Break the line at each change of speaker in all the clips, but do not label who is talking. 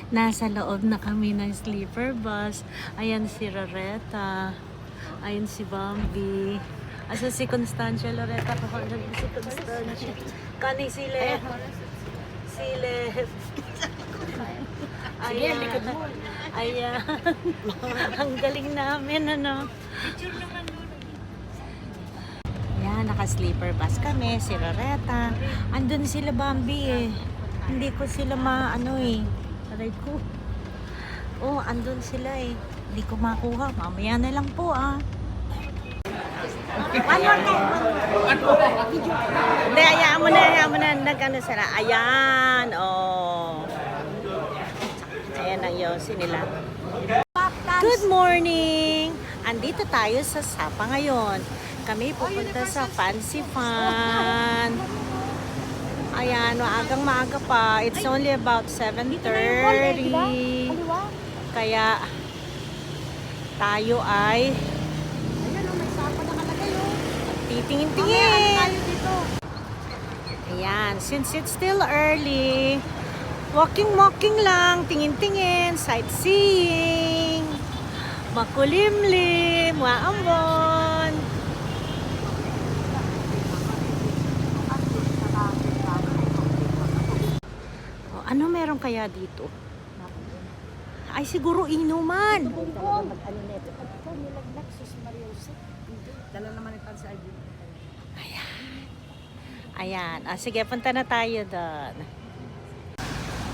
Nasa loob na kami ng sleeper bus. Ayan si Loretta. Ayan si Bambi. Asa si Constancia, Loretta. Kahanan mo si Constancia. Kani sile. Sile. Ayan. Ayan. Ang galing namin, ano. Ayan, naka-sleeper bus kami. Si Loretta. Andun sila Bambi eh. Hindi ko sila maano eh. Aray ko. Oh, andun sila eh. Hindi ko makuha. Mamaya na lang po ah. One more time. Hindi, hayaan mo na. Nag-ano sila. Ayan, oh. Ayan ang yosi nila. Good morning! Andito tayo sa Sapa ngayon. Kami pupunta sa Fancy Fun. Ayan, maaga pa. It's only about 7:30. Kaya tayo ay titingin-tingin. Ayan, since it's still early, walking lang, tingin-tingin, sightseeing, makulimlim, maambon. Ano meron kaya dito? Ay, siguro inuman. Ayan. Ayan. Sige, punta na tayo doon.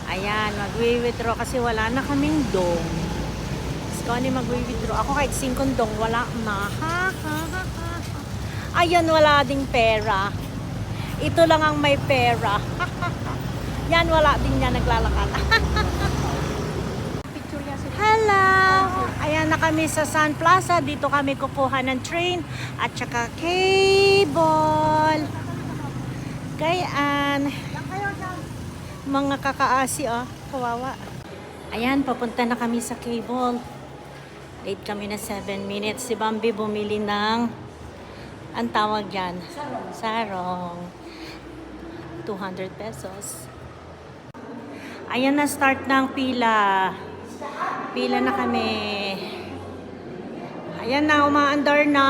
Ayan, mag-withdraw kasi wala na kaming dong. Gusto ni mag-withdraw. Ako kahit 5 dong, wala na. Ayan, wala ding pera. Ito lang ang may pera. Yan, wala din niya naglalakad. Hello! Ayan na kami sa Sun Plaza. Dito kami kukuha ng train at saka cable. Gayaan. Mga kakaasi, oh. Kawawa. Ayan, papunta na kami sa cable. Late kami na 7 minutes. Si Bambi bumili ng ang tawag dyan. Sarong. 200 pesos. Ayan na, start ng pila. Pila na kami. Ayan na, umaandar na.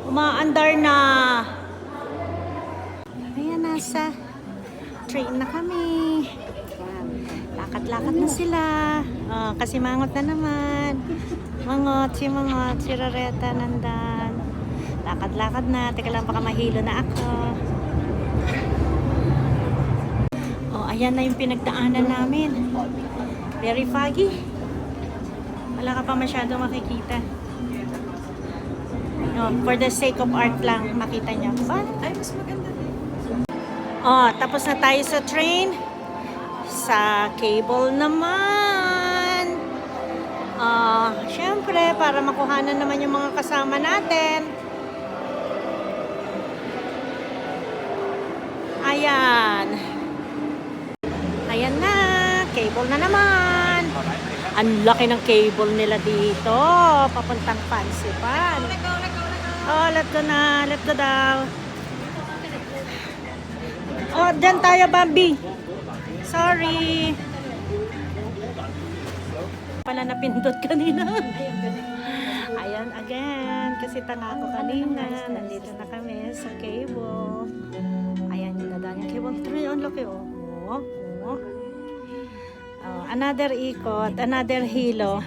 Umaandar na. Ayan, nasa train na kami. Lakad-lakad na sila. Oh, kasi mangot na naman. Mangot, si Loretta nandan. Lakad-lakad na. Teka lang, baka mahilo na ako. Ayan na yung pinagdaanan namin. Very foggy. Wala ka pa masyado makikita. No, for the sake of art lang, makita niya. Ay, mas maganda din. Tapos na tayo sa train. Sa cable naman. Syempre, para makuhanan naman yung mga kasama natin. Ayan. Ayan na, cable na naman. Ang laki ng cable nila dito. Papuntang Fancy Fun. Let go daw. Dyan tayo, Bambi. Sorry. Pala napindot kanina. Ayan, again. Kasi tanga ko kanina. Nandito na kami sa cable. Ayan, yung dadaan yung cable. Ang laki, another ikot, another hilo.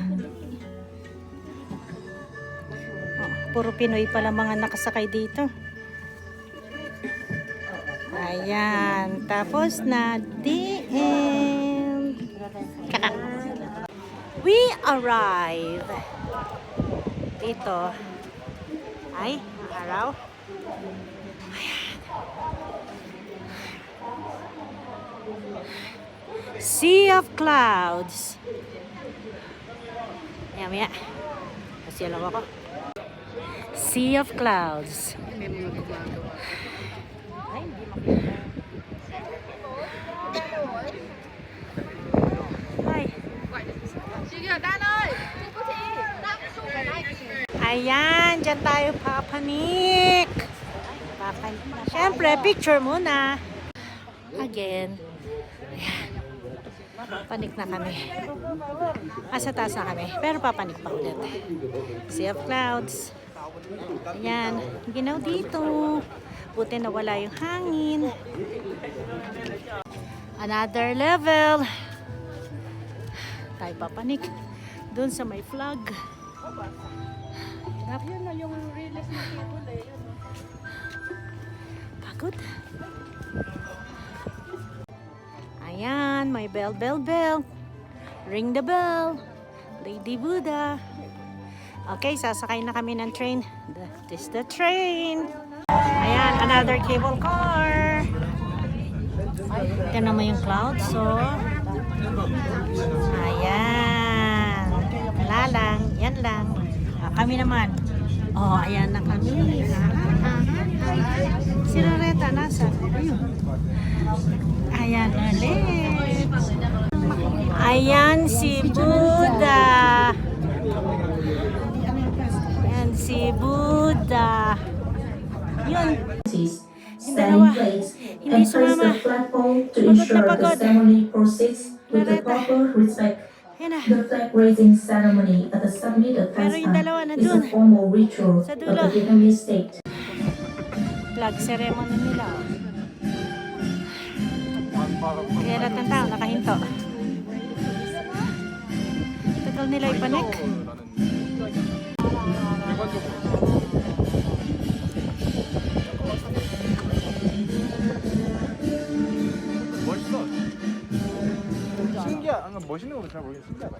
Puro Pinoy pala mga nakasakay dito. Ayan, tapos na the end. We arrive dito. Ay, araw. Sea of clouds. Maya. Kasi alam ako. Sea of clouds. May mga gumagawa. Ay, hindi makita. Ay. Ayan, dyan tayo papanik. Siyempre, picture muna. Again. Ayan. Panik na kami. Sa taas na kami. Pero papanik pa ulit. Sea of clouds. Ayan. Ginaw dito. Buti na wala yung hangin. Another level. Tayo papanik. Doon sa may flag.
Yun na yung release na cable eh.
Pagod. Ayan, may bell, bell, bell. Ring the bell. Lady Buddha. Okay, sasakay na kami ng train. This is the train. Ayan, another cable car. Ito naman yung clouds. So, ayan. Wala lang. Yan lang. Kami naman. Oh, ayan na kami. Si Loretta, nasa? Ayan ulit. Ayan si Buddha. Ayan si Buddha. Yun. Yung dalawa. Hindi sumama. Pagod na pagod. Loretta. Ayan na.
The flag raising ceremony at the summit of
Pero yung dalawa
Pasca
na
is
dun.
a formal ritual
Sa
of
dulo.
the Vietnamese state.
Flag ceremony nila. Kaya lahat ng tao nakahinto. Tagal nila ipanik.
멋있어. 신기하. 아, 멋있는 것도 잘 모르겠어. 신기하다.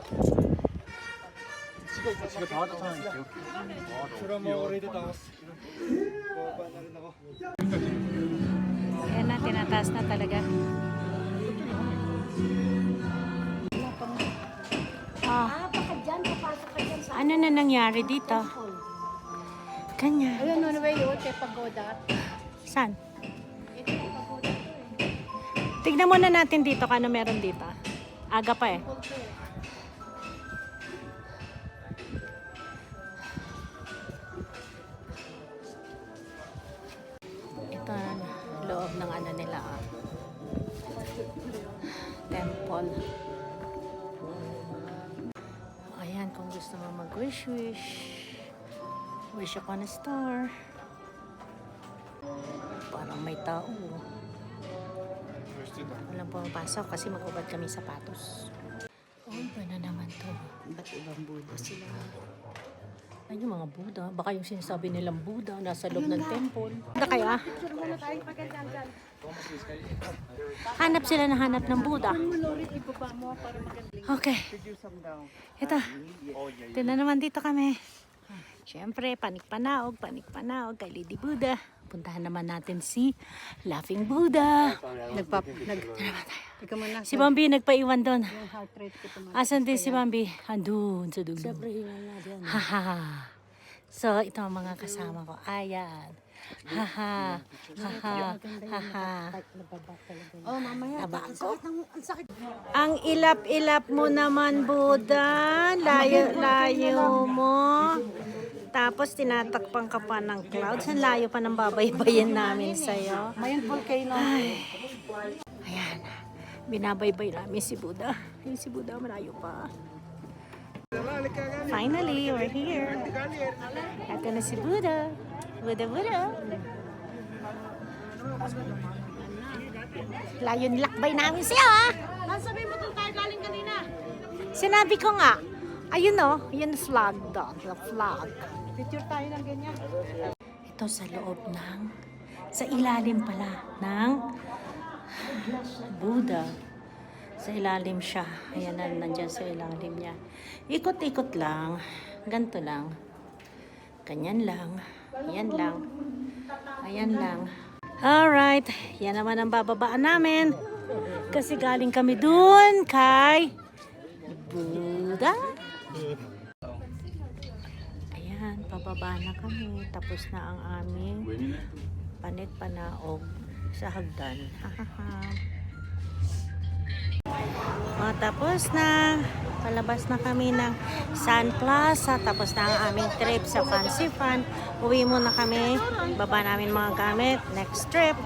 지가 다 하자는 게 개웃겨. 그럼 뭐 우리도 나왔어.
Ayan na, tinataas na talaga.
Baka dyan, papasok ka dyan sa
Ano na nangyari dito? Ganyan.
ayun, ano ba yun? Kay Pagoda.
Saan?
Ito yung Pagoda to eh.
Tignan muna natin dito kung ano meron dito. Aga pa eh.
Kulto eh.
Ito loob ng ano nila. Temple. Ayan, kung gusto mo mag-wish-wish. Wish ako na star. Parang may tao. Walang pumapasok kasi magubad kami sapatos. Oh, iba na naman to. Ba't ibang Buddha sila? Ay, yung mga Buddha. Baka yung sinasabi nilang Buddha nasa loob ng temple. Buddha kayo ah?
Picture muna tayo pagkandyan dyan.
Hanap sila na hanap ng Buddha.
Lorit, ibaba mo para magandang.
Okay. Ito. Ito na naman dito kami. Siyempre, panik-panaog kay Lady Buddha. Puntahan naman natin si Laughing Buddha.
Ikaw muna.
Si Bambi nagpaiwan doon.
Yung heart rate ko tumaas.
Asan din si Bambi? Andun sa dulo.
Siyempre, hingal na dyan.
Haha. So, ito ang mga kasama ko. Ayan. Haha. Haha. Haha.
Oh, mamaya.
Aba
Ang
ako.
sakit ng... Ang sakit.
Ang ilap-ilap mo naman, Buddha. Layo-layo mo. Tapos tinatakpan ka pa ng clouds. Ang layo pa ng babaybayin namin sa'yo.
Mayan volcano.
Ayan. Binabaybay namin si Buddha. Ay, si Buddha malayo pa. Finally, we're here. Ito na si Buddha. Buddha, Buddha. Layo nilakbay namin siya, ha?
Sabihin mo doon tayo galing kanina.
Sinabi ko nga. Ayun, oh. Yun flag doon. The flag.
Picture tayo ng ganyan.
Ito sa loob ng, sa ilalim pala ng Buddha. Sa ilalim siya. Ayan na, nandyan sa ilalim niya. Ikot-ikot lang. Ganto lang. Ganyan lang. Yan lang. Ayan lang. Alright. Yan naman ang bababaan namin. Kasi galing kami dun kay Buddha. Ayan, pababa na kami. Tapos na ang aming panik-panaog sa hagdan. O, tapos na. Palabas na kami ng Sun Plaza. Tapos na ang aming trip sa Fancy Fun. Uwi muna kami. Baba namin mga gamit. Next trip.